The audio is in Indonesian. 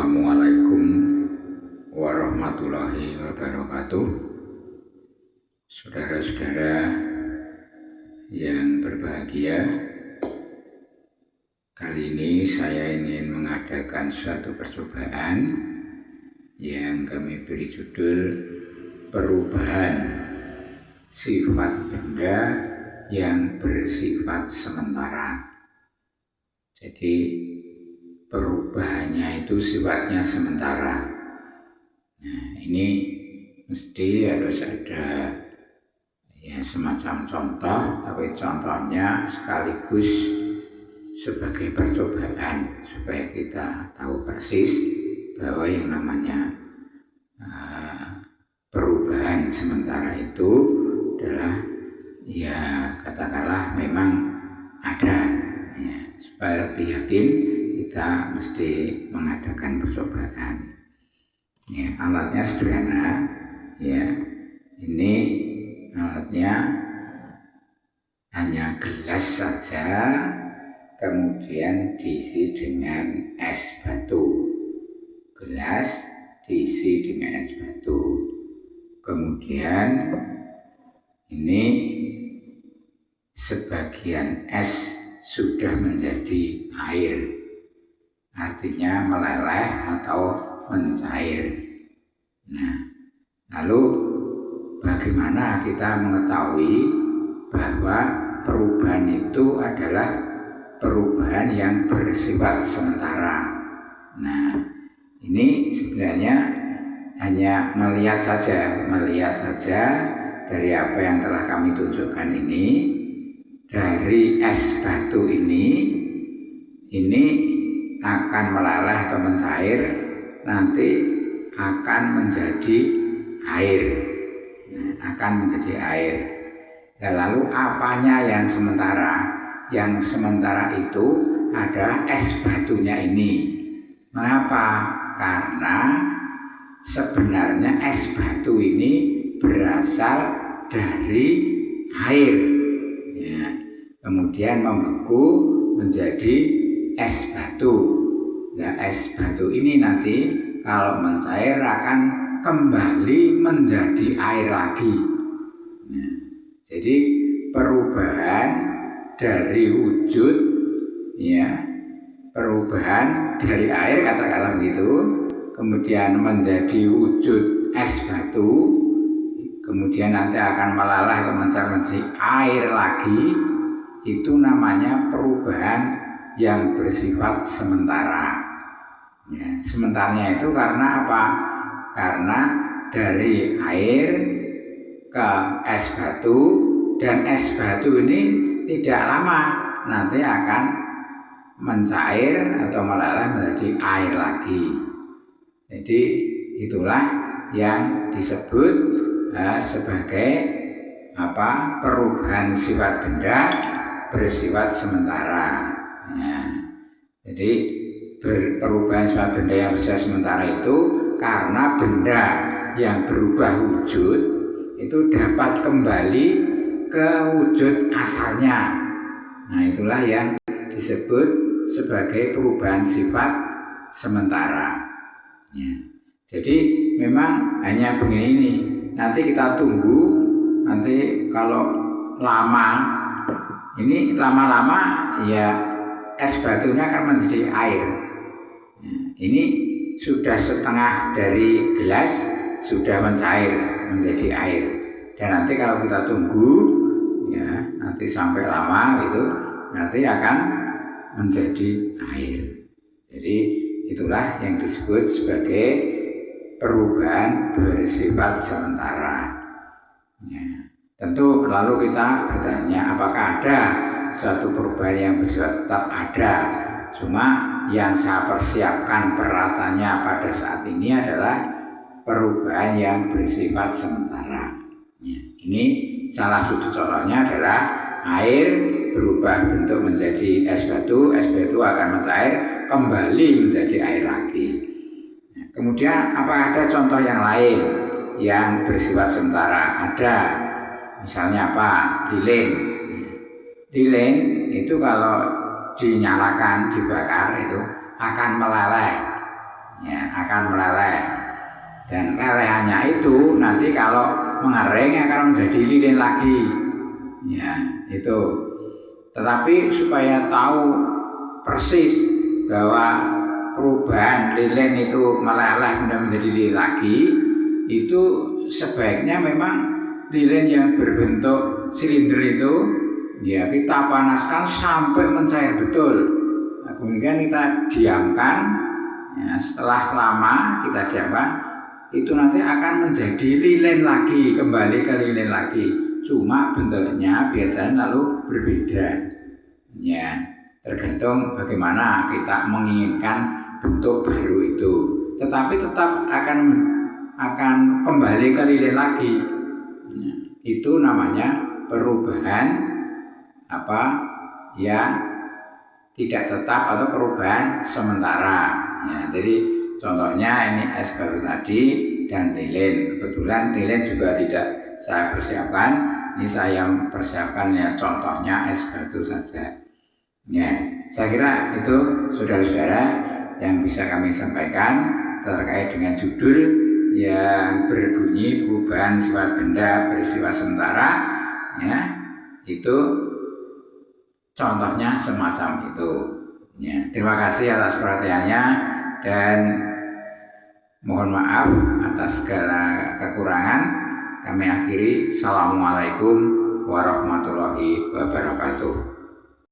Assalamualaikum warahmatullahi wabarakatuh. Saudara-saudara yang berbahagia, kali ini saya ingin mengadakan suatu percobaan yang kami beri judul perubahan sifat benda yang bersifat sementara. Jadi perubahannya itu sifatnya sementara. Nah, ini mesti harus ada semacam contoh, tapi contohnya sekaligus sebagai percobaan supaya kita tahu persis bahwa yang namanya perubahan sementara itu adalah katakanlah memang ada, supaya lebih yakin kita mesti mengadakan percobaan. Alatnya sederhana, ini alatnya hanya gelas saja, kemudian diisi dengan es batu. Gelas diisi dengan es batu. Kemudian ini sebagian es sudah menjadi air, artinya meleleh atau mencair. Nah, lalu bagaimana kita mengetahui bahwa perubahan itu adalah perubahan yang bersifat sementara? Nah, ini sebenarnya hanya melihat saja dari apa yang telah kami tunjukkan ini. Dari es batu ini akan meleleh atau mencair, nanti akan menjadi air. Nah, lalu apanya yang sementara? Yang sementara itu adalah es batunya ini. Mengapa? Karena sebenarnya es batu ini berasal dari air. Kemudian membeku menjadi es batu. Nah, es batu ini nanti kalau mencair akan kembali menjadi air lagi. Nah, jadi perubahan dari wujud, perubahan dari air katakanlah begitu, kemudian menjadi wujud es batu, kemudian nanti akan meleleh atau menjadi air lagi. Itu namanya perubahan yang bersifat sementara. Sementaranya itu karena apa? Karena dari air ke es batu, dan es batu ini tidak lama nanti akan mencair atau meleleh menjadi air lagi. Jadi itulah yang disebut sebagai perubahan sifat benda bersifat sementara. Jadi perubahan sifat benda yang bersifat sementara itu karena benda yang berubah wujud itu dapat kembali ke wujud asalnya. Nah, itulah yang disebut sebagai perubahan sifat sementara. Jadi memang hanya begini. Nanti kita tunggu, nanti kalau lama-lama es batunya akan menjadi air. Ini sudah setengah dari gelas sudah mencair menjadi air. Dan nanti kalau kita tunggu, nanti sampai lama itu nanti akan menjadi air. Jadi itulah yang disebut sebagai perubahan bersifat sementara. Tentu lalu kita bertanya, apakah ada suatu perubahan yang bersifat tetap? Ada, cuma yang saya persiapkan peralatannya pada saat ini adalah perubahan yang bersifat sementara. Ini salah satu contohnya adalah air berubah bentuk menjadi es batu akan mencair kembali menjadi air lagi. Kemudian apakah ada contoh yang lain yang bersifat sementara? Ada. Misalnya apa? Lilin. Lilin itu kalau dinyalakan, dibakar itu akan meleleh. ya akan meleleh. Dan lelehannya itu nanti kalau mengering akan menjadi lilin lagi. Ya, itu. Tetapi supaya tahu persis bahwa perubahan lilin itu meleleh kemudian menjadi lilin lagi, itu sebaiknya memang lilin yang berbentuk silinder itu ya kita panaskan sampai mencair betul. Nah, kemudian kita diamkan, ya, setelah lama kita diamkan, itu nanti akan menjadi lilin lagi, kembali ke lilin lagi. Cuma bentuknya biasanya lalu berbeda. Ya, tergantung bagaimana kita menginginkan bentuk baru itu. Tetapi tetap akan kembali ke lilin lagi. Ya, itu namanya perubahan yang tidak tetap atau perubahan sementara. Ya, jadi contohnya ini es batu tadi dan lilin. Kebetulan lilin juga tidak saya persiapkan. Ini saya persiapkan ya contohnya es batu saja. Ya, saya kira itu saudara-saudara yang bisa kami sampaikan terkait dengan judul yang berbunyi perubahan sifat benda bersifat sementara. Ya, itu contohnya semacam itu. Ya, terima kasih atas perhatiannya dan mohon maaf atas segala kekurangan. Kami akhiri. Assalamualaikum warahmatullahi wabarakatuh.